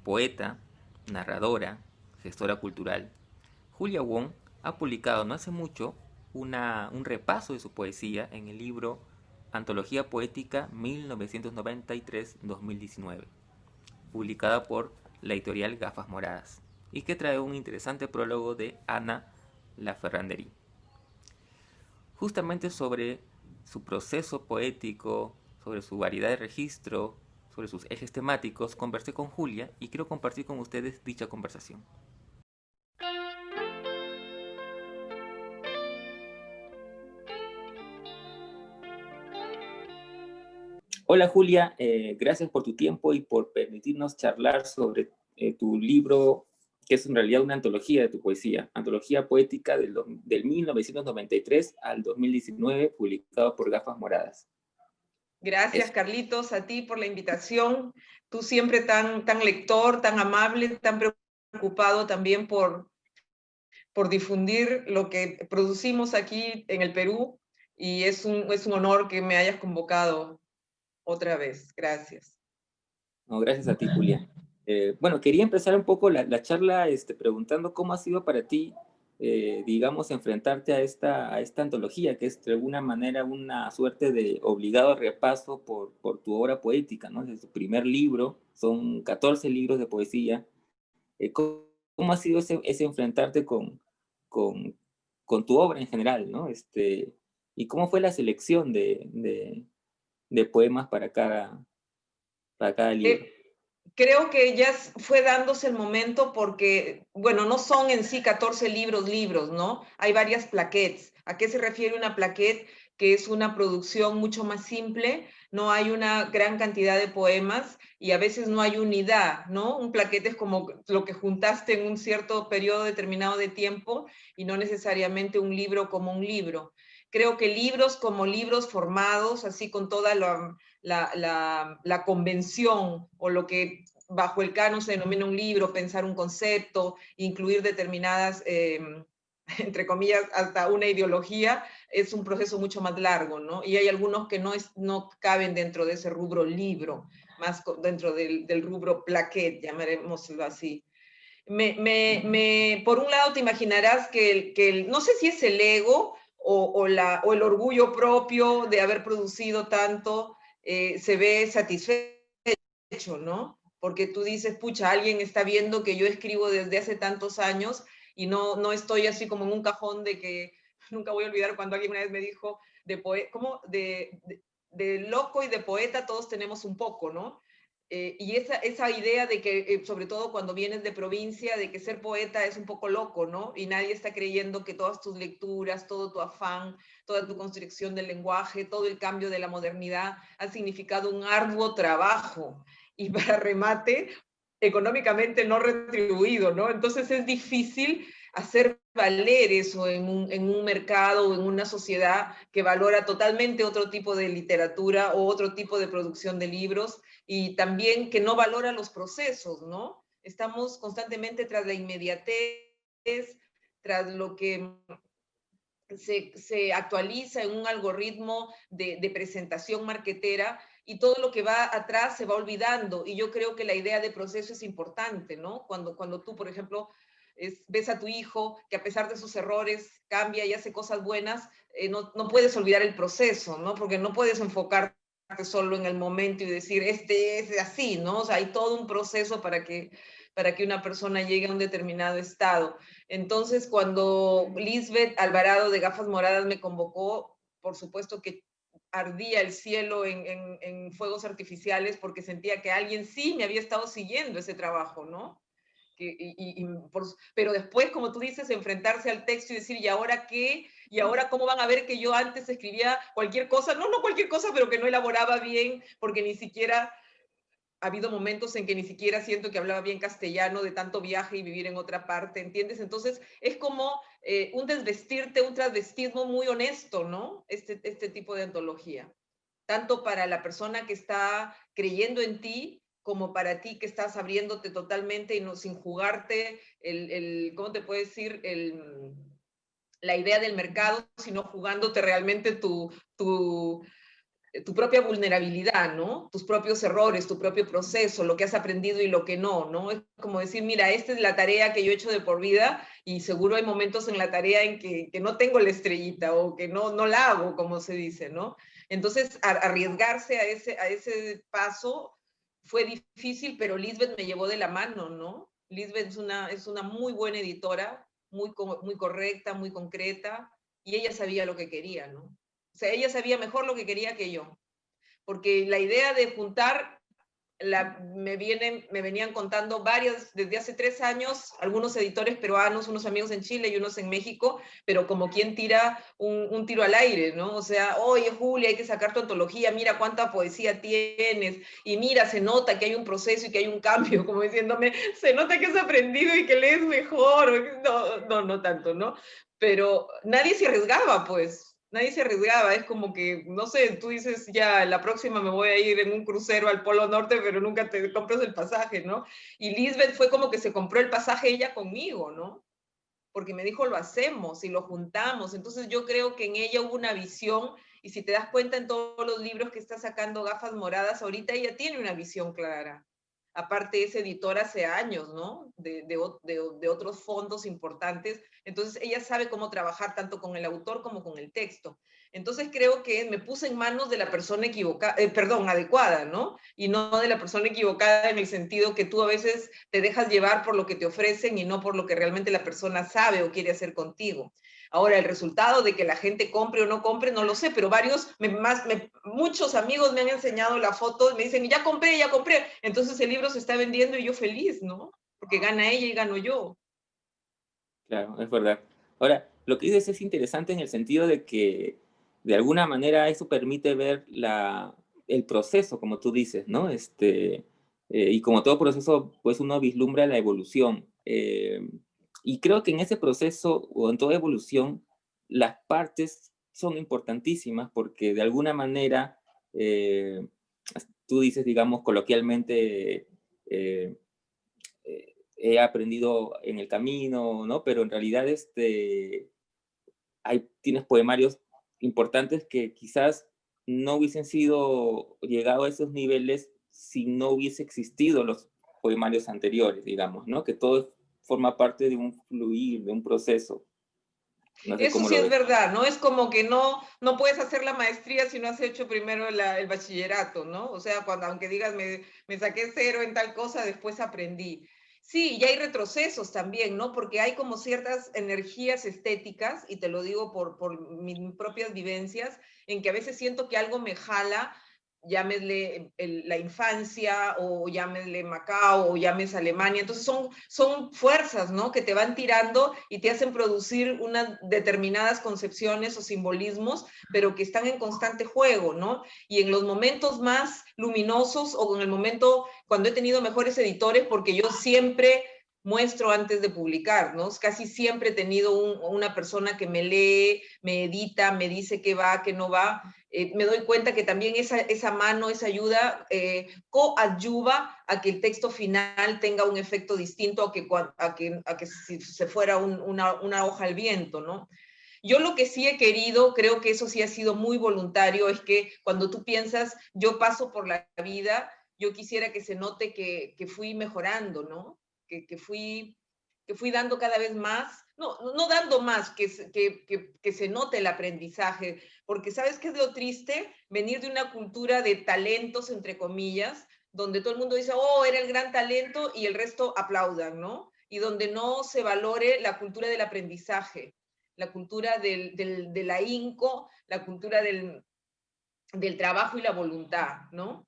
Poeta, narradora, gestora cultural, Julia Wong ha publicado no hace mucho un repaso de su poesía en el libro Antología Poética 1993-2019, publicada por la editorial Gafas Moradas, y que trae un interesante prólogo de Ana Laferranderí. Justamente sobre su proceso poético, sobre su variedad de registro, sobre sus ejes temáticos, conversé con Julia y quiero compartir con ustedes dicha conversación. Hola Julia, gracias por tu tiempo y por permitirnos charlar sobre tu libro, que es en realidad una antología de tu poesía, antología poética del 1993 al 2019, publicado por Gafas Moradas. Gracias, Carlitos, a ti por la invitación. Tú siempre tan lector, tan amable, tan preocupado también por difundir lo que producimos aquí en el Perú, y es un honor que me hayas convocado otra vez. Gracias. No, gracias a ti, Julia. Bueno, quería empezar un poco la charla preguntando cómo ha sido para ti, digamos, enfrentarte a esta antología, que es de alguna manera una suerte de obligado repaso por tu obra poética, ¿no? Es tu primer libro, son 14 libros de poesía. ¿Cómo ha sido ese enfrentarte con, con tu obra en general, ¿no? ¿Y cómo fue la selección de poemas para cada libro? Creo que ya fue dándose el momento porque, bueno, no son en sí 14 libros, ¿no? Hay varias plaquettes. ¿A qué se refiere una plaquette? Que es una producción mucho más simple, no hay una gran cantidad de poemas y a veces no hay unidad, ¿no? Un plaquete es como lo que juntaste en un cierto periodo determinado de tiempo y no necesariamente un libro como un libro. Creo que libros como libros formados, así con toda la convención o lo que bajo el canon se denomina un libro, pensar un concepto, incluir determinadas, entre comillas, hasta una ideología, es un proceso mucho más largo, ¿no? Y hay algunos que no caben dentro de ese rubro libro, más dentro del rubro plaquette, llamaremoslo así. Por un lado te imaginarás que no sé si es el ego o el orgullo propio de haber producido tanto, se ve satisfecho, ¿no? Porque tú dices, pucha, alguien está viendo que yo escribo desde hace tantos años y no estoy así como en un cajón de que, nunca voy a olvidar cuando alguien una vez me dijo, ¿cómo? De loco y de poeta todos tenemos un poco, ¿no? Y esa idea de que, sobre todo cuando vienes de provincia, de que ser poeta es un poco loco, ¿no? Y nadie está creyendo que todas tus lecturas, todo tu afán, toda tu construcción del lenguaje, todo el cambio de la modernidad ha significado un arduo trabajo. Y para remate, económicamente no retribuido, ¿no? Entonces es difícil hacer valer eso en un mercado o en una sociedad que valora totalmente otro tipo de literatura o otro tipo de producción de libros, y también que no valora los procesos, ¿no? Estamos constantemente tras la inmediatez, tras lo que se actualiza en un algoritmo de presentación marketera, y todo lo que va atrás se va olvidando. Y yo creo que la idea de proceso es importante, ¿no? Cuando tú, por ejemplo, ves a tu hijo que a pesar de sus errores cambia y hace cosas buenas, no puedes olvidar el proceso, ¿no? Porque no puedes enfocarte solo en el momento y decir, es así, ¿no? O sea, hay todo un proceso para que una persona llegue a un determinado estado. Entonces, cuando Lisbeth Alvarado de Gafas Moradas me convocó, por supuesto que ardía el cielo en fuegos artificiales, porque sentía que alguien sí me había estado siguiendo ese trabajo, ¿no? Pero después, como tú dices, enfrentarse al texto y decir, ¿y ahora qué? ¿Y ahora cómo van a ver que yo antes escribía cualquier cosa? No cualquier cosa, pero que no elaboraba bien, porque ni siquiera ha habido momentos en que ni siquiera siento que hablaba bien castellano de tanto viaje y vivir en otra parte, ¿entiendes? Entonces es como un desvestirte, un transvestismo muy honesto, ¿no? Este tipo de antología. Tanto para la persona que está creyendo en ti, como para ti que estás abriéndote totalmente y no, sin jugarte ¿cómo te puedo decir? la idea del mercado, sino jugándote realmente tu propia vulnerabilidad, ¿no? Tus propios errores, tu propio proceso, lo que has aprendido y lo que no, ¿no? Es como decir, mira, esta es la tarea que yo he hecho de por vida y seguro hay momentos en la tarea en que no tengo la estrellita o que no la hago, como se dice, ¿no? Entonces, arriesgarse a ese paso fue difícil, pero Lisbeth me llevó de la mano, ¿no? Lisbeth es una muy buena editora, muy correcta, muy concreta, y ella sabía lo que quería, ¿no? O sea, ella sabía mejor lo que quería que yo, porque la idea de juntar me venían contando varios desde hace 3 años, algunos editores peruanos, unos amigos en Chile y unos en México, pero como quien tira un tiro al aire, ¿no? O sea, oye, Julia, hay que sacar tu antología, mira cuánta poesía tienes, y mira, se nota que hay un proceso y que hay un cambio, como diciéndome, se nota que has aprendido y que lees mejor, no tanto, ¿no? Pero nadie se arriesgaba, pues, nadie se arriesgaba, es como que, no sé, tú dices, ya, la próxima me voy a ir en un crucero al Polo Norte, pero nunca te compras el pasaje, ¿no? Y Lisbeth fue como que se compró el pasaje ella conmigo, ¿no? Porque me dijo, lo hacemos y lo juntamos. Entonces yo creo que en ella hubo una visión, y si te das cuenta en todos los libros que está sacando Gafas Moradas, ahorita ella tiene una visión clara. Aparte es editora hace años, ¿no? De otros fondos importantes. Entonces ella sabe cómo trabajar tanto con el autor como con el texto. Entonces creo que me puse en manos de la persona equivocada, perdón, adecuada, ¿no? Y no de la persona equivocada en el sentido que tú a veces te dejas llevar por lo que te ofrecen y no por lo que realmente la persona sabe o quiere hacer contigo. Ahora, el resultado de que la gente compre o no compre, no lo sé, pero muchos amigos me han enseñado la foto, me dicen, ya compré, ya compré. Entonces el libro se está vendiendo y yo feliz, ¿no? Porque gana ella y gano yo. Claro, es verdad. Ahora, lo que dices es interesante en el sentido de que de alguna manera eso permite ver el proceso, como tú dices, ¿no? Y como todo proceso, pues uno vislumbra la evolución. Y creo que en ese proceso o en toda evolución, las partes son importantísimas porque de alguna manera, eh, tú dices, digamos, coloquialmente, eh, he aprendido en el camino, ¿no? Pero en realidad tienes poemarios importantes que quizás no hubiesen sido llegado a esos niveles si no hubiese existido los poemarios anteriores, digamos, ¿no? Que todo forma parte de un fluir, de un proceso. No sé Eso cómo sí lo es ves. verdad, ¿no? Es como que no puedes hacer la maestría si no has hecho primero el bachillerato, ¿no? O sea, aunque digas, me saqué 0 en tal cosa, después aprendí. Sí, y hay retrocesos también, ¿no? Porque hay como ciertas energías estéticas, y te lo digo por mis propias vivencias, en que a veces siento que algo me jala, llámesle la infancia, o llámesle Macao, o llámese Alemania. Entonces son fuerzas, ¿no? Que te van tirando y te hacen producir unas determinadas concepciones o simbolismos, pero que están en constante juego, ¿no? Y en los momentos más luminosos, o en el momento cuando he tenido mejores editores, porque yo siempre muestro antes de publicar, ¿no? Casi siempre he tenido una persona que me lee, me edita, me dice qué va, qué no va. Me doy cuenta que también esa mano, esa ayuda, coadyuva a que el texto final tenga un efecto distinto a que si se fuera una hoja al viento, ¿no? Yo lo que sí he querido, creo que eso sí ha sido muy voluntario, es que cuando tú piensas, yo paso por la vida, yo quisiera que se note que fui mejorando, ¿no? Que fui dando cada vez más, no dando más, que se note el aprendizaje, porque ¿sabes qué es lo triste? Venir de una cultura de talentos, entre comillas, donde todo el mundo dice, oh, era el gran talento, y el resto aplaudan, ¿no? Y donde no se valore la cultura del aprendizaje, la cultura del ahínco, la cultura del trabajo y la voluntad, ¿no?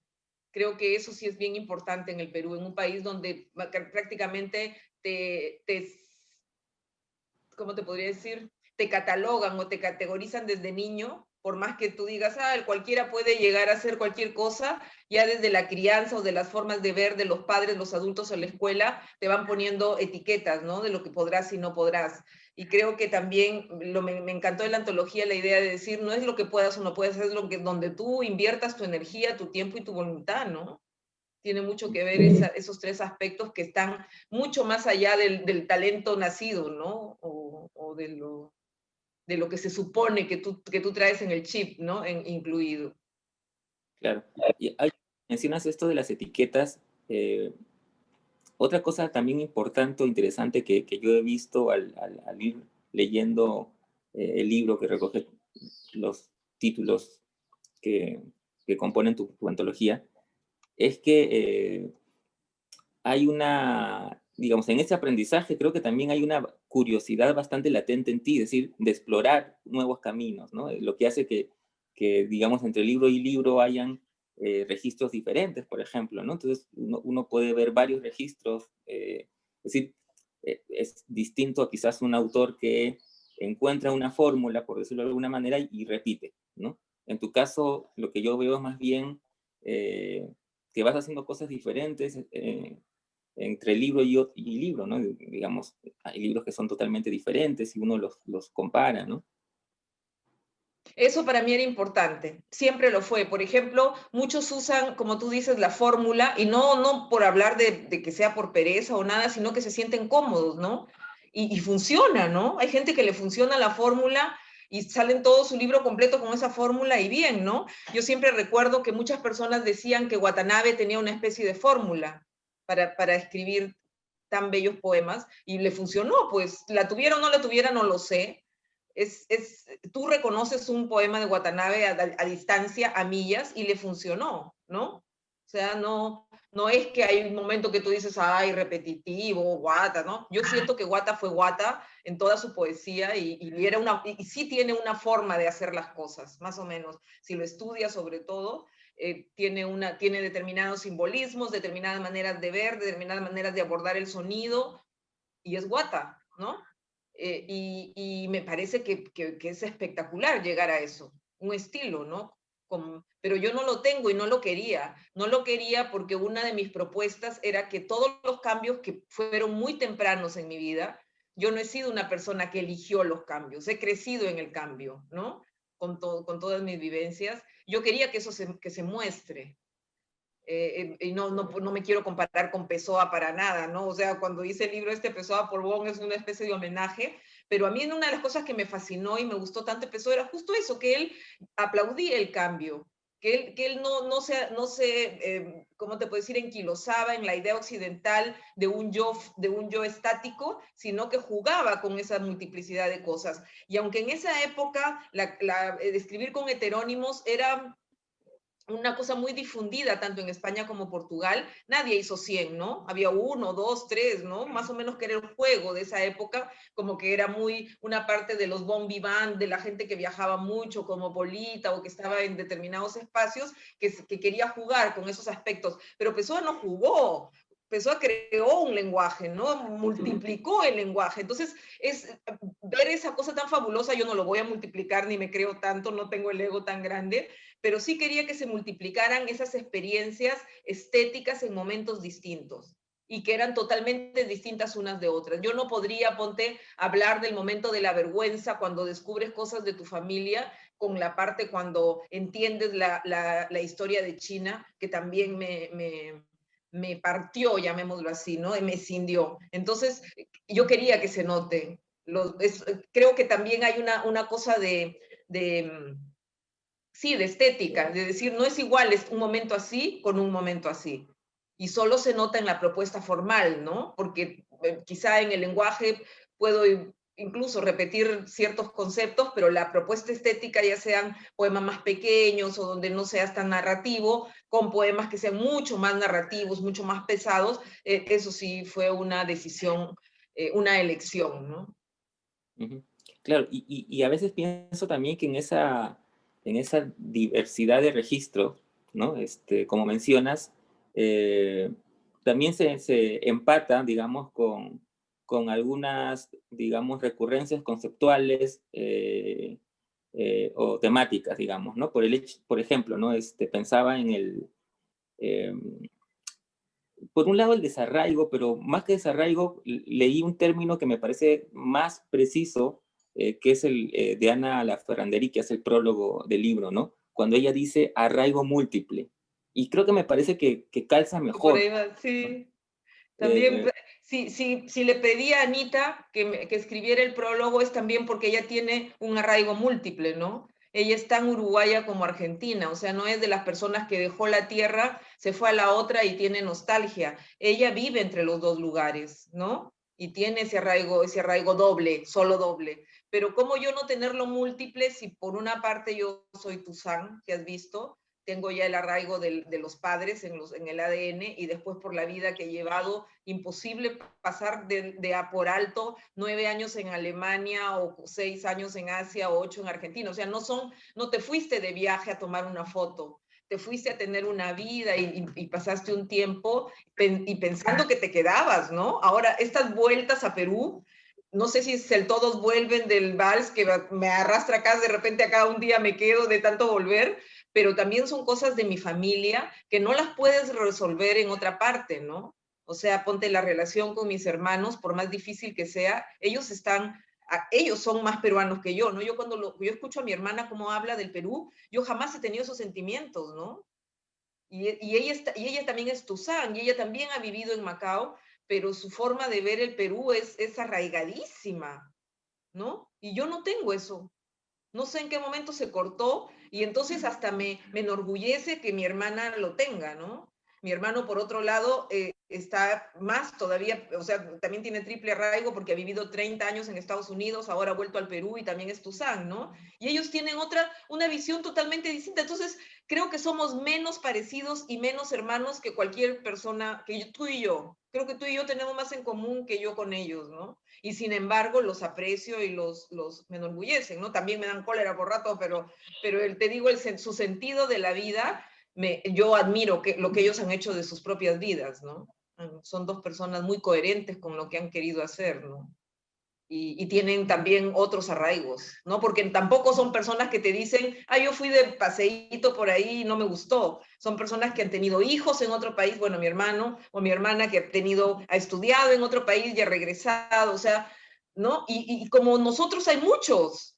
Creo que eso sí es bien importante en el Perú, en un país donde prácticamente ¿cómo te podría decir? Te catalogan o te categorizan desde niño, por más que tú digas, cualquiera puede llegar a hacer cualquier cosa, ya desde la crianza o de las formas de ver de los padres, los adultos en la escuela, te van poniendo etiquetas, ¿no? De lo que podrás y no podrás. Y creo que también me encantó de la antología la idea de decir, no es lo que puedas o no puedes, es donde tú inviertas tu energía, tu tiempo y tu voluntad, ¿no? Tiene mucho que ver esos 3 aspectos que están mucho más allá del talento nacido, ¿no? O de lo... de lo que se supone que tú traes en el chip, ¿no? Incluido. Claro. Y mencionas esto de las etiquetas. Otra cosa también importante o interesante que yo he visto al ir leyendo el libro que recoge los títulos que, que componen tu antología, es que hay una, digamos, en ese aprendizaje creo que también hay una curiosidad bastante latente en ti, es decir, de explorar nuevos caminos, ¿no? Lo que hace que digamos, entre libro y libro hayan registros diferentes, por ejemplo, ¿no? Entonces, uno puede ver varios registros, es decir, es distinto a quizás un autor que encuentra una fórmula, por decirlo de alguna manera, y repite, ¿no? En tu caso, lo que yo veo es más bien que vas haciendo cosas diferentes, entre libro y libro, ¿no? Digamos, hay libros que son totalmente diferentes y uno los compara, ¿no? Eso para mí era importante, siempre lo fue. Por ejemplo, muchos usan, como tú dices, la fórmula, y no por hablar de que sea por pereza o nada, sino que se sienten cómodos, ¿no? Y funciona, ¿no? Hay gente que le funciona la fórmula y salen todo su libro completo con esa fórmula y bien, ¿no? Yo siempre recuerdo que muchas personas decían que Watanabe tenía una especie de fórmula para escribir tan bellos poemas y le funcionó, pues la tuviera o no la tuviera, no lo sé, tú reconoces un poema de Watanabe a distancia, a millas, y le funcionó, ¿no? O sea, no es que hay un momento que tú dices, ay, repetitivo, Wata, ¿no? Yo siento que Wata fue Wata en toda su poesía y sí tiene una forma de hacer las cosas, más o menos. Si lo estudias sobre todo, tiene determinados simbolismos, determinadas maneras de ver, determinadas maneras de abordar el sonido, y es Wata, ¿no? Y me parece que es espectacular llegar a eso, un estilo, ¿no? Pero yo no lo tengo y no lo quería. No lo quería porque una de mis propuestas era que todos los cambios que fueron muy tempranos en mi vida, yo no he sido una persona que eligió los cambios, he crecido en el cambio, ¿no? Con todas mis vivencias. Yo quería que eso que se muestre, y no me quiero comparar con Pessoa para nada, ¿no? O sea, cuando hice el libro Pessoa por Bon es una especie de homenaje, pero a mí una de las cosas que me fascinó y me gustó tanto de Pessoa era justo eso, que él aplaudía el cambio, que él ¿cómo te puedo decir?, enquilosaba en la idea occidental de un yo estático, sino que jugaba con esa multiplicidad de cosas. Y aunque en esa época escribir con heterónimos era una cosa muy difundida tanto en España como Portugal, nadie hizo 100, ¿no? Había uno, dos, tres, ¿no? Más o menos que era el juego de esa época, como que era muy una parte de los bon vivant, de la gente que viajaba mucho, como Polita, o que estaba en determinados espacios, que quería jugar con esos aspectos. Pero Pessoa no jugó, Pessoa creó un lenguaje, ¿no? Multiplicó el lenguaje. Entonces, ver esa cosa tan fabulosa, yo no lo voy a multiplicar ni me creo tanto, no tengo el ego tan grande, pero sí quería que se multiplicaran esas experiencias estéticas en momentos distintos y que eran totalmente distintas unas de otras. Yo no podría, ponte, hablar del momento de la vergüenza cuando descubres cosas de tu familia con la parte cuando entiendes la historia de China, que también me partió, llamémoslo así, ¿no? Me cindió. Entonces, yo quería que se note. Creo que también hay una cosa sí, de estética, de decir, no es igual es un momento así con un momento así. Y solo se nota en la propuesta formal, ¿no? Porque quizá en el lenguaje puedo incluso repetir ciertos conceptos, pero la propuesta estética, ya sean poemas más pequeños o donde no seas tan narrativo, con poemas que sean mucho más narrativos, mucho más pesados, eso sí fue una decisión, una elección, ¿no? Ujú. Claro, y a veces pienso también que en esa diversidad de registros, ¿no? Como mencionas, eh, también se empata, digamos, con algunas, digamos, recurrencias conceptuales o temáticas, digamos, ¿no? Por ejemplo, ¿no? Pensaba en eh, por un lado el desarraigo, pero más que desarraigo, leí un término que me parece más preciso, que es el de Ana Laferranderi, que hace el prólogo del libro, ¿no? Cuando ella dice arraigo múltiple. Y creo que me parece que calza Y por mejor, ahí va, ¿no? sí. También, si le pedí a Anita que escribiera el prólogo, es también porque ella tiene un arraigo múltiple, ¿no? Ella es tan uruguaya como argentina, o sea, no es de las personas que dejó la tierra, se fue a la otra y tiene nostalgia. Ella vive entre los dos lugares, ¿no? Y tiene ese arraigo doble, solo doble. Pero ¿cómo yo no tenerlo múltiple si por una parte yo soy Tuzán, que has visto, tengo ya el arraigo de los padres en el ADN y después por la vida que he llevado, imposible pasar de a por alto 9 años en Alemania o 6 años en Asia o 8 en Argentina. O sea, no te fuiste de viaje a tomar una foto, te fuiste a tener una vida y pasaste un tiempo y pensando que te quedabas, ¿no? Ahora, estas vueltas a Perú, no sé si es el todos vuelven del vals que me arrastra acá, de repente acá un día me quedo de tanto volver, pero también son cosas de mi familia que no las puedes resolver en otra parte, ¿no? O sea, ponte la relación con mis hermanos, por más difícil que sea, ellos son más peruanos que yo, ¿no? Yo escucho a mi hermana cómo habla del Perú, yo jamás he tenido esos sentimientos, ¿no? Y ella también es Tuzán, y ella también ha vivido en Macao, pero su forma de ver el Perú es arraigadísima, ¿no? Y yo no tengo eso. No sé en qué momento se cortó y entonces hasta me enorgullece que mi hermana lo tenga, ¿no? Mi hermano, por otro lado, está más todavía, o sea, también tiene triple arraigo porque ha vivido 30 años en Estados Unidos, ahora ha vuelto al Perú y también es Tuzán, ¿no? Y ellos tienen una visión totalmente distinta. Entonces, creo que somos menos parecidos y menos hermanos que cualquier persona, tú y yo. Creo que tú y yo tenemos más en común que yo con ellos, ¿no? Y sin embargo los aprecio y me enorgullecen, ¿no? También me dan cólera por rato, pero te digo, su sentido de la vida, yo admiro lo que ellos han hecho de sus propias vidas, ¿no? Son dos personas muy coherentes con lo que han querido hacer, ¿no? Y tienen también otros arraigos, ¿no? Porque tampoco son personas que te dicen, yo fui de paseíto por ahí y no me gustó. Son personas que han tenido hijos en otro país, bueno, mi hermano o mi hermana que ha estudiado en otro país y ha regresado, o sea, ¿no? Y como nosotros hay muchos,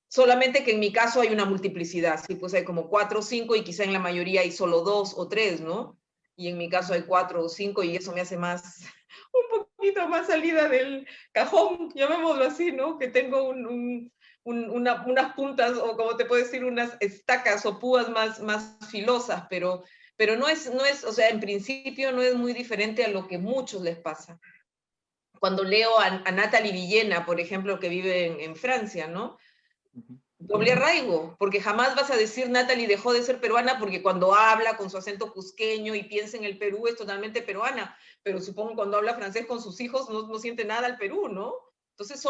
solamente que en mi caso hay una multiplicidad, sí, pues hay como 4 o 5 y quizá en la mayoría hay solo 2 o 3, ¿no? Y en mi caso hay 4 o 5 y eso me hace más, un poquito más salida del cajón, llamémoslo así, ¿no? Que tengo unas puntas o como te puedo decir, unas estacas o púas más filosas, pero no es, o sea, en principio no es muy diferente a lo que muchos les pasa. Cuando leo a Natalie Villena, por ejemplo, que vive en Francia, ¿no? Doble arraigo, porque jamás vas a decir Natalie dejó de ser peruana porque cuando habla con su acento cusqueño y piensa en el Perú es totalmente peruana, pero supongo cuando habla francés con sus hijos no siente nada al Perú, ¿no? Entonces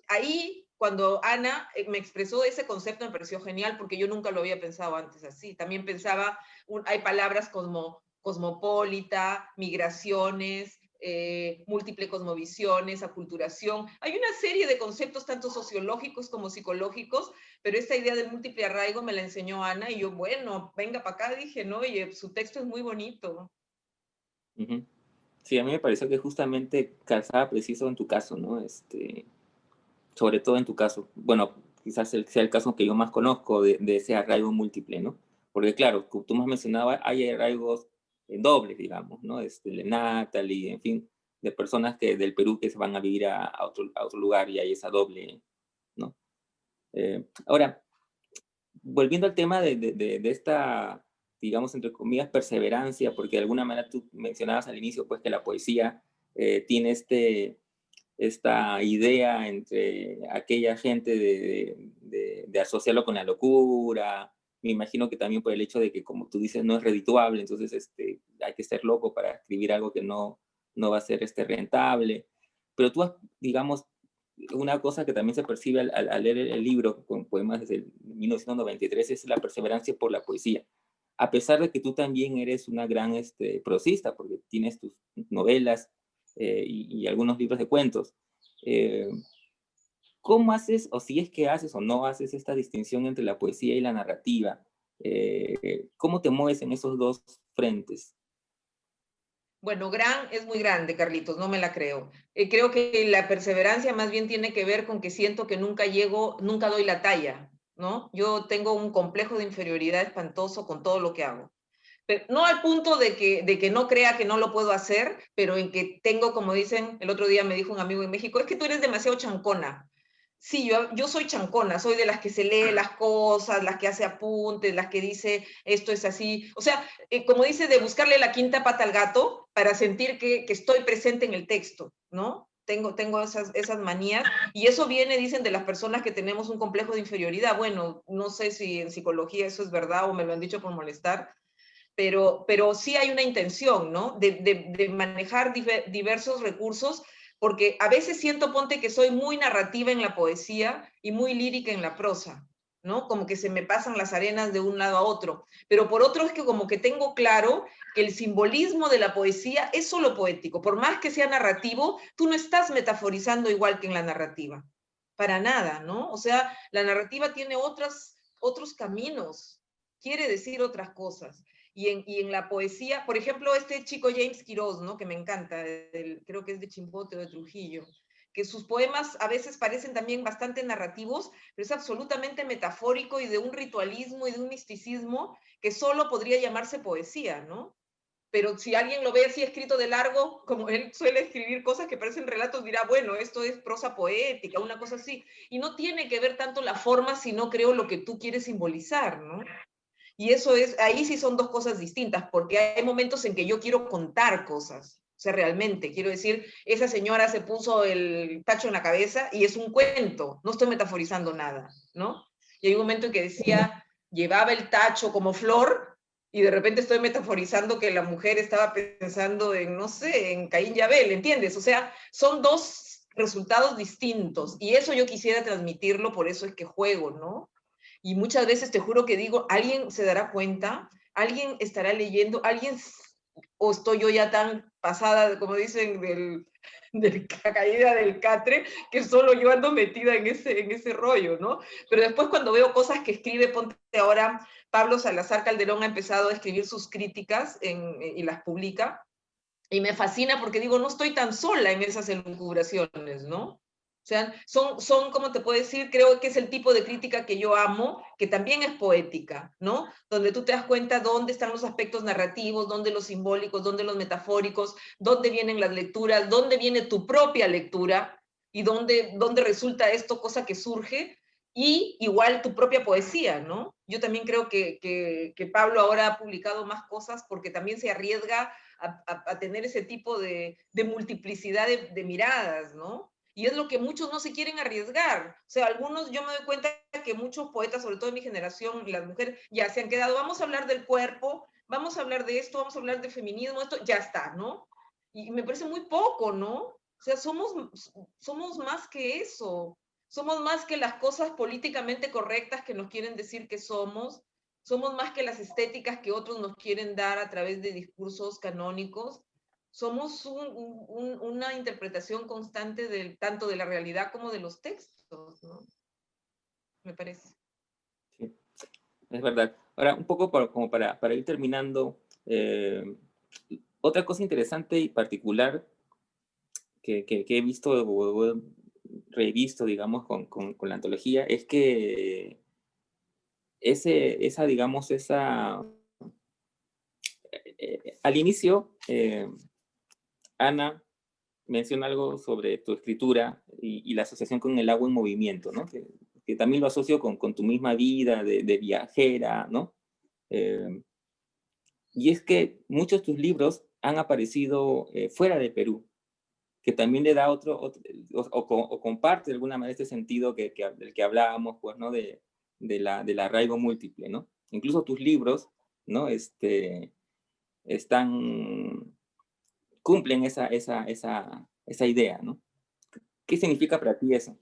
ahí cuando Ana me expresó ese concepto me pareció genial porque yo nunca lo había pensado antes así. También pensaba, hay palabras como cosmopolita, migraciones, múltiple cosmovisiones, aculturación. Hay una serie de conceptos tanto sociológicos como psicológicos, pero esta idea del múltiple arraigo me la enseñó Ana y yo, bueno, venga para acá, dije, ¿no? Y su texto es muy bonito. Sí, a mí me pareció que justamente calzaba preciso en tu caso, ¿no? Sobre todo en tu caso. Bueno, quizás sea el caso que yo más conozco de ese arraigo múltiple, ¿no? Porque claro, tú me mencionabas, hay arraigos dobles, digamos, ¿no? De Natalie, en fin, de personas del Perú que se van a vivir a otro lugar y hay esa doble, ¿no? Ahora, volviendo al tema de esta, digamos, entre comillas, perseverancia, porque de alguna manera tú mencionabas al inicio, pues, que la poesía tiene esta idea entre aquella gente de asociarlo con la locura. Me imagino que también por el hecho de que, como tú dices, no es redituable, entonces hay que ser loco para escribir algo que no va a ser rentable. Pero tú, digamos, una cosa que también se percibe al leer el libro con poemas desde 1993 es la perseverancia por la poesía. A pesar de que tú también eres una gran prosista, porque tienes tus novelas y algunos libros de cuentos. Eh, ¿Cómo haces, o si es que haces o no haces esta distinción entre la poesía y la narrativa? ¿Cómo te mueves en esos dos frentes? Bueno, es muy grande, Carlitos, no me la creo. Creo que la perseverancia más bien tiene que ver con que siento que nunca doy la talla, ¿no? Yo tengo un complejo de inferioridad espantoso con todo lo que hago. pero no al punto de que no crea que no lo puedo hacer, pero en que tengo, como dicen, el otro día me dijo un amigo en México, es que tú eres demasiado chancona. Sí, yo soy chancona, soy de las que se lee las cosas, las que hace apuntes, las que dice esto es así. O sea, como dice, de buscarle la quinta pata al gato para sentir que estoy presente en el texto, ¿no? Tengo esas manías y eso viene, dicen, de las personas que tenemos un complejo de inferioridad. Bueno, no sé si en psicología eso es verdad o me lo han dicho por molestar, pero sí hay una intención, ¿no? De manejar diversos recursos, porque a veces siento, ponte, que soy muy narrativa en la poesía y muy lírica en la prosa, ¿no? Como que se me pasan las arenas de un lado a otro, pero por otro es que como que tengo claro que el simbolismo de la poesía es solo poético, por más que sea narrativo, tú no estás metaforizando igual que en la narrativa, para nada, ¿no? O sea, la narrativa tiene otros caminos, quiere decir otras cosas. Y en la poesía, por ejemplo, este chico James Quiroz, ¿no? Que me encanta, creo que es de Chimbote o de Trujillo, que sus poemas a veces parecen también bastante narrativos, pero es absolutamente metafórico y de un ritualismo y de un misticismo que solo podría llamarse poesía, ¿no? Pero si alguien lo ve así escrito de largo, como él suele escribir cosas que parecen relatos, dirá, bueno, esto es prosa poética, una cosa así. Y no tiene que ver tanto la forma, sino creo lo que tú quieres simbolizar, ¿no? Y eso es, ahí sí son dos cosas distintas, porque hay momentos en que yo quiero contar cosas. O sea, realmente, quiero decir, esa señora se puso el tacho en la cabeza y es un cuento, no estoy metaforizando nada, ¿no? Y hay un momento en que decía, llevaba el tacho como flor y de repente estoy metaforizando que la mujer estaba pensando en, no sé, en Caín y Abel, ¿entiendes? O sea, son dos resultados distintos y eso yo quisiera transmitirlo, por eso es que juego, ¿no? Y muchas veces te juro que digo, alguien se dará cuenta, alguien estará leyendo, alguien, o estoy yo ya tan pasada, como dicen, de la caída del catre, que solo yo ando metida en ese rollo, ¿no? Pero después cuando veo cosas que escribe, ponte ahora, Pablo Salazar Calderón ha empezado a escribir sus críticas y las publica, y me fascina porque digo, no estoy tan sola en esas elucubraciones, ¿no? O sea, son, como te puedo decir, creo que es el tipo de crítica que yo amo, que también es poética, ¿no? Donde tú te das cuenta dónde están los aspectos narrativos, dónde los simbólicos, dónde los metafóricos, dónde vienen las lecturas, dónde viene tu propia lectura y dónde resulta esto cosa que surge y igual tu propia poesía, ¿no? Yo también creo que Pablo ahora ha publicado más cosas porque también se arriesga a tener ese tipo de multiplicidad de miradas, ¿no? Y es lo que muchos no se quieren arriesgar. O sea, algunos, yo me doy cuenta que muchos poetas, sobre todo de mi generación, las mujeres, ya se han quedado, vamos a hablar del cuerpo, vamos a hablar de esto, vamos a hablar de feminismo, esto, ya está, ¿no? Y me parece muy poco, ¿no? O sea, somos más que eso. Somos más que las cosas políticamente correctas que nos quieren decir que somos más que las estéticas que otros nos quieren dar a través de discursos canónicos, somos una interpretación constante tanto de la realidad como de los textos, ¿no? Me parece. Sí, es verdad. Ahora, un poco como para ir terminando, otra cosa interesante y particular que he visto o he revisto, digamos, con la antología, es que digamos, al inicio, Ana menciona algo sobre tu escritura y la asociación con el agua en movimiento, ¿no? Que también lo asocio con tu misma vida de viajera, ¿no? Eh, y es que muchos de tus libros han aparecido fuera de Perú, que también le da o comparte de alguna manera este sentido del que hablábamos, pues, ¿no? Del arraigo múltiple, ¿no? Incluso tus libros, ¿no? Están, cumplen esa idea, ¿no? ¿Qué significa para ti eso?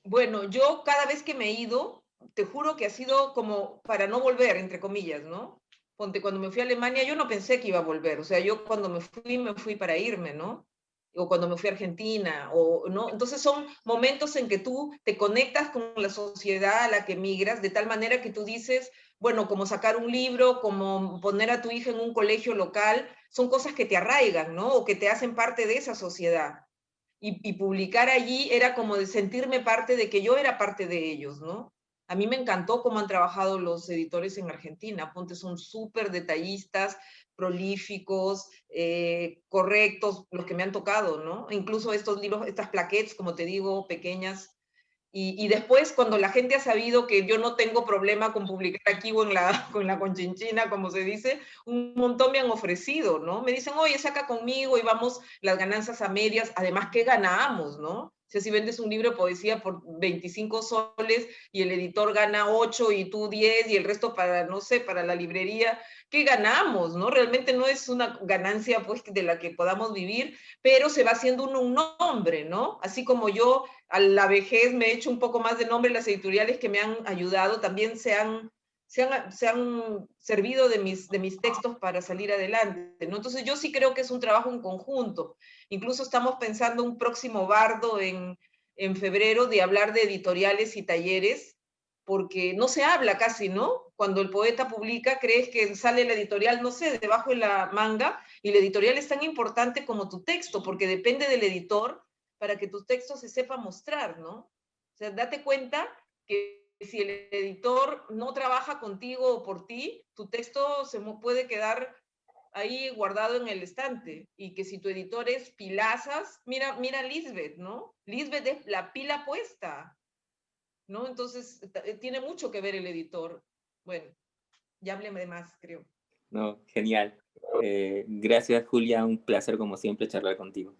Bueno, yo cada vez que me he ido, te juro que ha sido como para no volver, entre comillas, ¿no? Ponte, cuando me fui a Alemania, yo no pensé que iba a volver. O sea, yo cuando me fui para irme, ¿no? O cuando me fui a Argentina, o, ¿no? Entonces son momentos en que tú te conectas con la sociedad a la que migras, de tal manera que tú dices, bueno, como sacar un libro, como poner a tu hija en un colegio local, son cosas que te arraigan, ¿no? O que te hacen parte de esa sociedad y publicar allí era como de sentirme parte de que yo era parte de ellos, ¿no? A mí me encantó cómo han trabajado los editores en Argentina. Ponte, son súper detallistas, prolíficos, correctos, los que me han tocado, ¿no? Incluso estos libros, estas plaquettes, como te digo, pequeñas. Y después, cuando la gente ha sabido que yo no tengo problema con publicar aquí o en la, con la conchinchina, como se dice, un montón me han ofrecido, ¿no? Me dicen, oye, saca conmigo y vamos las ganancias a medias. Además, ¿qué ganamos, no? O sea, si vendes un libro de poesía por 25 soles y el editor gana 8 y tú 10 y el resto para, no sé, para la librería, ¿qué ganamos, no? Realmente no es una ganancia, pues, de la que podamos vivir, pero se va haciendo uno un nombre, ¿no? Así como yo a la vejez me he hecho un poco más de nombre, las editoriales que me han ayudado también se han servido de mis textos para salir adelante, ¿no? Entonces yo sí creo que es un trabajo en conjunto. Incluso estamos pensando un próximo bardo en febrero de hablar de editoriales y talleres, porque no se habla casi, ¿no? Cuando el poeta publica, crees que sale la editorial, no sé, debajo de la manga, y la editorial es tan importante como tu texto, porque depende del editor para que tu texto se sepa mostrar, ¿no? O sea, date cuenta que si el editor no trabaja contigo o por ti, tu texto se puede quedar ahí guardado en el estante, y que si tu editor es pilazas, mira Lisbeth, ¿no? Lisbeth es la pila puesta, ¿no? Entonces, tiene mucho que ver el editor. Bueno, ya hablé de más, creo. No, genial. Gracias, Julia. Un placer, como siempre, charlar contigo.